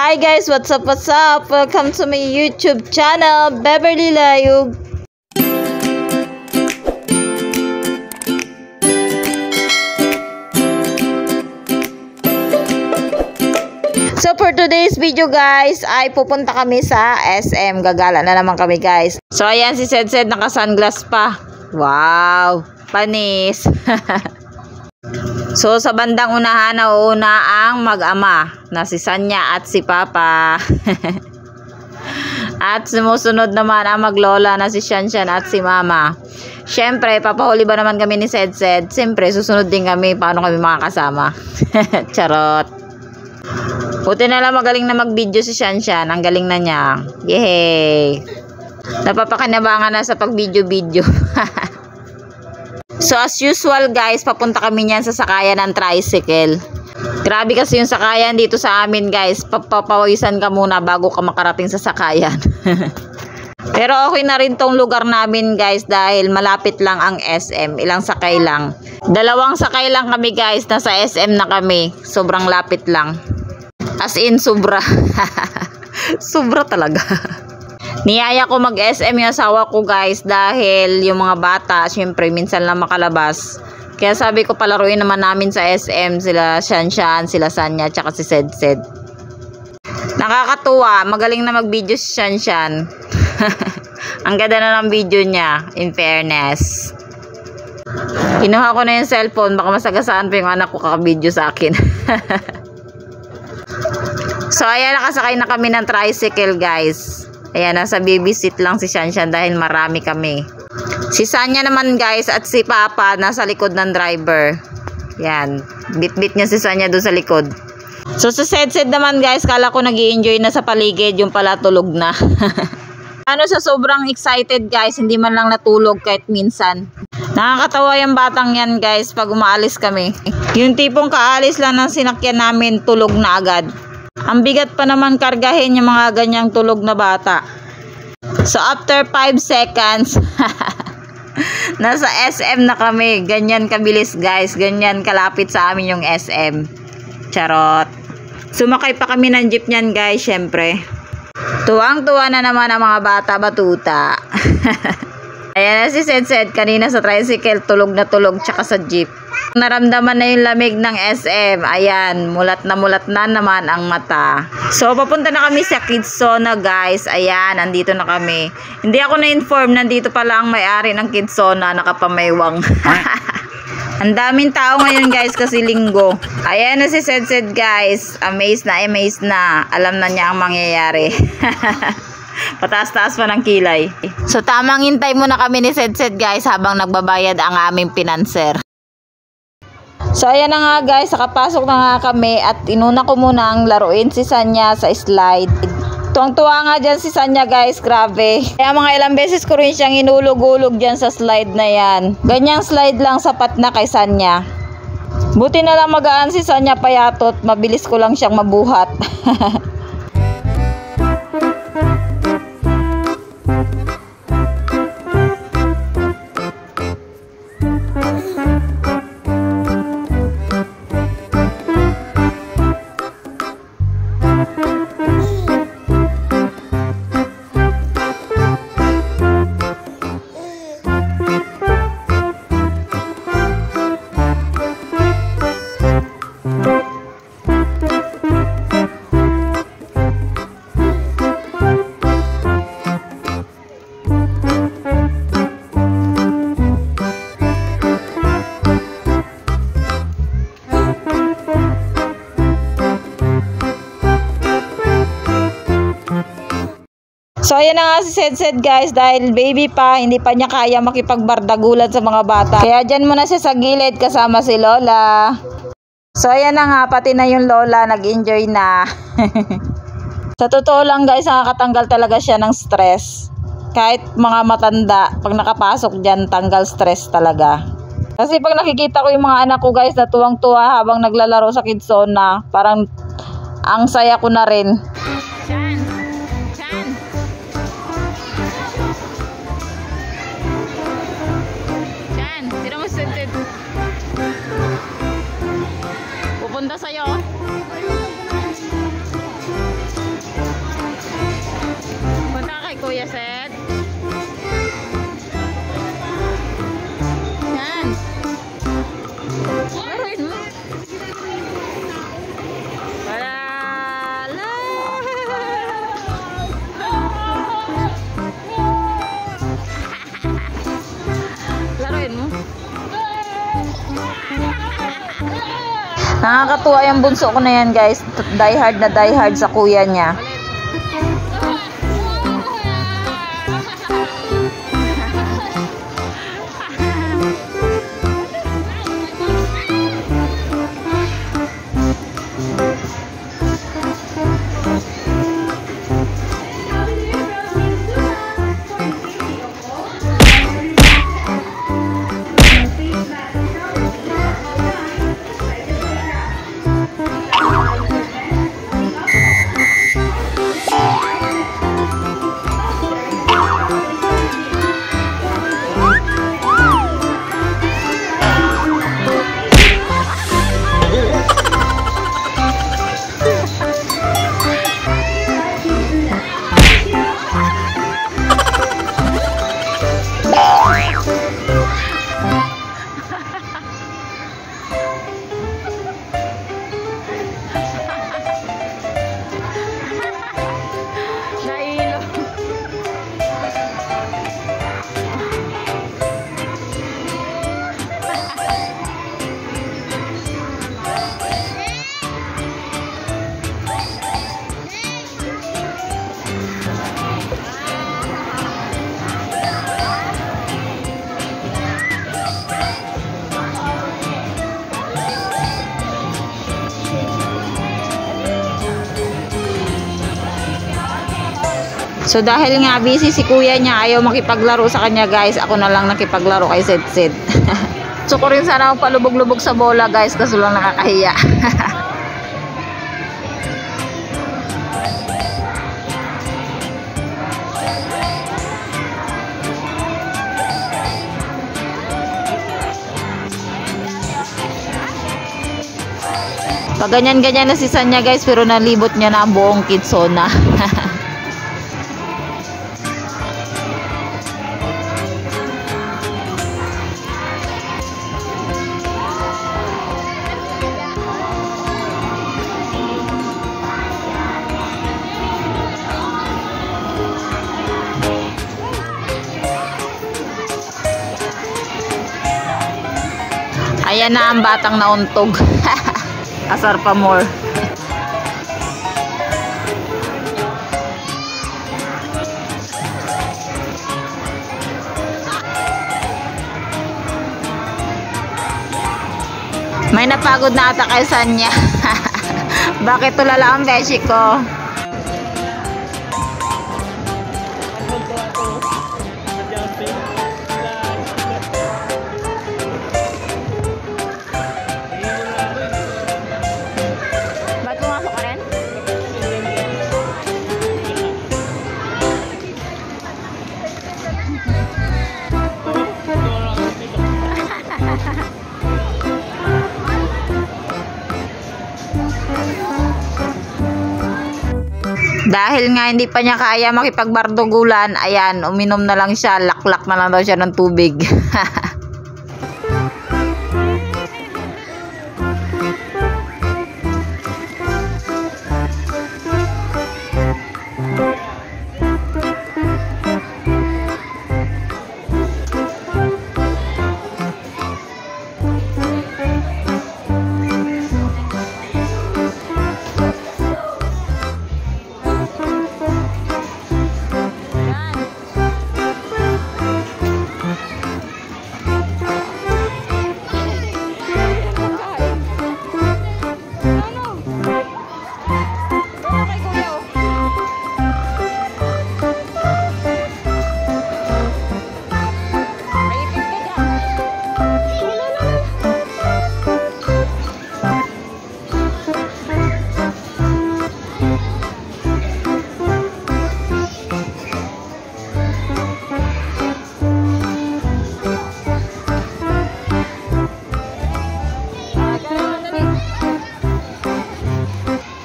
Hi guys, what's up, what's up? Welcome to my YouTube channel, Beverly Layug. So for today's video guys, ay pupunta kami sa SM. Gagala na naman kami guys. So ayan si Sed naka-sunglass pa. Wow, panis. So sa bandang unahan, nauuna ang mag-ama na si Sanya at si Papa. At sumusunod naman ang maglola na si Shanshan at si Mama. Syempre, papahuli ba naman kami ni Sed? Siyempre, susunod din kami. Paano kami makakasama? Charot. Buti na lang magaling na mag-video si Shanshan. Ang galing na niya. Yay! Napapakinabangan na sa pag-video-video. So as usual guys, papunta kami niyan sa sakayan ng tricycle. Grabe kasi yung sakayan dito sa amin guys. Papawisan ka muna bago ka makarating sa sakayan. Pero okay na rin tong lugar namin guys dahil malapit lang ang SM. Ilang sakay lang. 2 sakay lang kami guys. Nasa SM na kami. Sobrang lapit lang. As in sobra. Sobra talaga. Niyaya ko mag-SM yung asawa ko guys dahil yung mga bata syempre minsan lang makalabas. Kaya sabi ko palaruin naman namin sa SM sila Shanshan, sila Sanya, tsaka si Sed. Nakakatuwa, magaling na mag-video si Shanshan. Ang ganda na ng video niya, in fairness. Kinuha ko na yung cellphone, baka masagasaan pa yung anak ko kaka-video sa akin. So ayan, nakasakay na kami ng tricycle guys. Ayan, nasa baby seat lang si Shanshan dahil marami kami. Si Sanya naman guys at si Papa nasa likod ng driver. Yan, bit-bit niya si Sanya doon sa likod. So sa Sed naman guys, kala ko nag-i-enjoy na sa paligid, yung pala tulog na. Ano, sa sobrang excited guys, hindi man lang natulog kahit minsan. Nakakatawa yung batang yan guys pag umaalis kami. Yung tipong kaalis lang ng sinakyan namin, tulog na agad. Ang bigat pa naman kargahin yung mga ganyang tulog na bata. So after 5 seconds, nasa SM na kami. Ganyan kabilis guys. Ganyan kalapit sa amin yung SM. Charot. Sumakay pa kami ng jeep niyan guys, syempre. Tuwang-tuwa na naman ang mga bata batuta. Ayan na si Sed kanina sa tricycle, tulog na tulog, tsaka sa jeep. Naramdaman na yung lamig ng SM. Ayan, mulat na naman ang mata. So, papunta na kami sa Kidsona guys. Ayan, nandito na kami. Hindi ako na-inform, nandito pala ang may-ari ng Kidsona, nakapamaywang. Ang daming tao ngayon guys kasi linggo. Ayan na si Sed guys. Amazed na. Alam na niya ang mangyayari. Pataas-taas pa ng kilay. So, tamang hintay muna kami ni Sed guys habang nagbabayad ang aming pinanser. So ayan na nga guys, nakapasok na nga kami at inuna ko muna ang laruin si Sanya sa slide. Tuwang-tuwa nga dyan si Sanya guys, grabe. Kaya mga ilang beses ko rin siyang inulog-ulog dyan sa slide na yan. Ganyang slide lang sapat na kay Sanya. Buti na lang magaan si Sanya payatot, mabilis ko lang siyang mabuhat. So ayan na nga si Sed guys, dahil baby pa, hindi pa niya kaya makipagbardagulan sa mga bata. Kaya dyan muna siya sa gilid kasama si Lola. So ayan na nga, pati na yung Lola nag-enjoy na. Sa totoo lang guys, nakakatanggal talaga siya ng stress. Kahit mga matanda, pag nakapasok dyan, tanggal stress talaga. Kasi pag nakikita ko yung mga anak ko guys na tuwang-tuwa habang naglalaro sa Kidsona, parang ang saya ko na rin. Pupunta sa'yo. Kuya Seth. Yan. Laruin mo. Wala. Laruin mo. Nakakatuwa yung bunso ko na yan, guys. Die hard sa kuya niya. So dahil nga busy si kuya niya, ayaw makipaglaro sa kanya, guys. Ako na lang nakipaglaro kay Sid. So ko rin sana palubog-lubog sa bola, guys, kaso lang nakakahiya. Pag ganyan-ganyan na si Sanya, guys, pero nalibot niya na ang buong kidsona. Ayan na ang batang nauntog. Asar pa more. May napagod na ata kay Sanya. Bakit tulala ang beshi ko? Dahil nga hindi pa niya kaya makipagbardugulan, ayan, uminom na lang siya, laklak na lang daw siya ng tubig.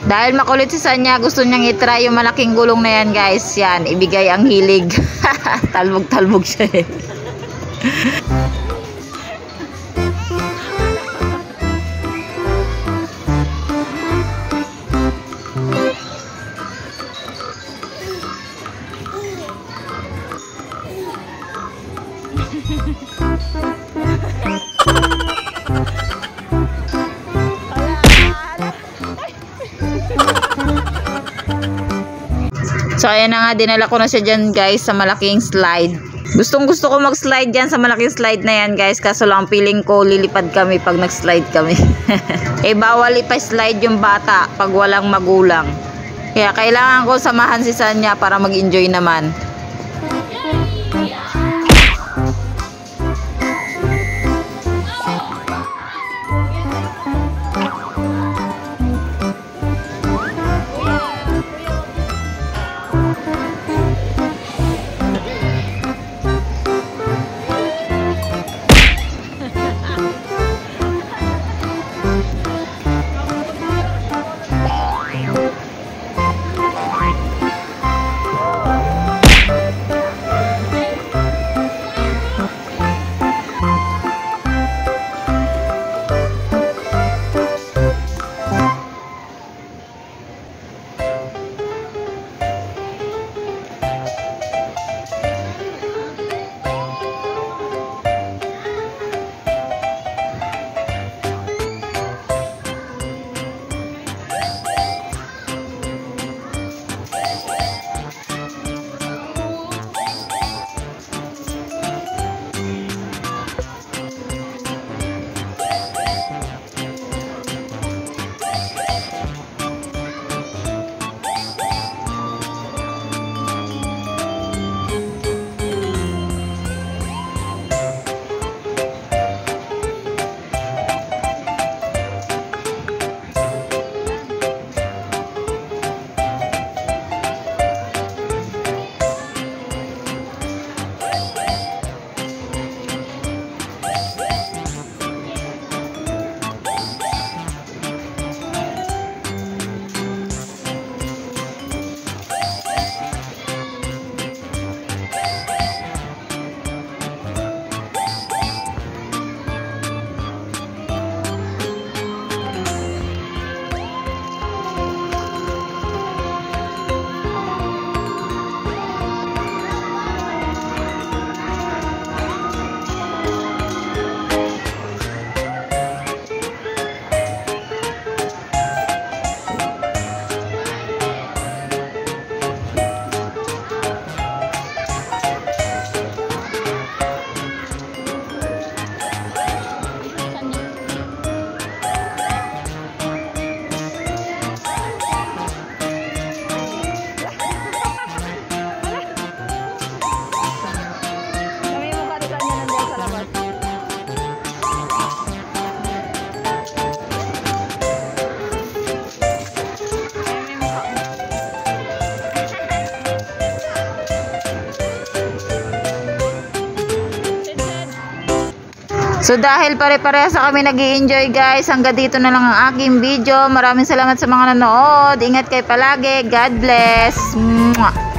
Dahil makulit si Sanya, gusto niyang itry yung malaking gulong na yan guys. Yan, ibigay ang hilig. Talbog-talbog siya eh. So ayan na nga, dinala ko na siya dyan guys sa malaking slide. Gustong gusto ko mag-slide dyan sa malaking slide na yan guys, kaso lang feeling ko lilipad kami pag nag-slide kami. Eh bawal ipa-slide yung bata pag walang magulang. Kaya kailangan ko samahan si Sanya para mag-enjoy naman. So dahil pare-parehas kami nag-i-enjoy guys, hanggang dito na lang ang aking video. Maraming salamat sa mga nanood. Ingat kayo palagi. God bless. Mwah!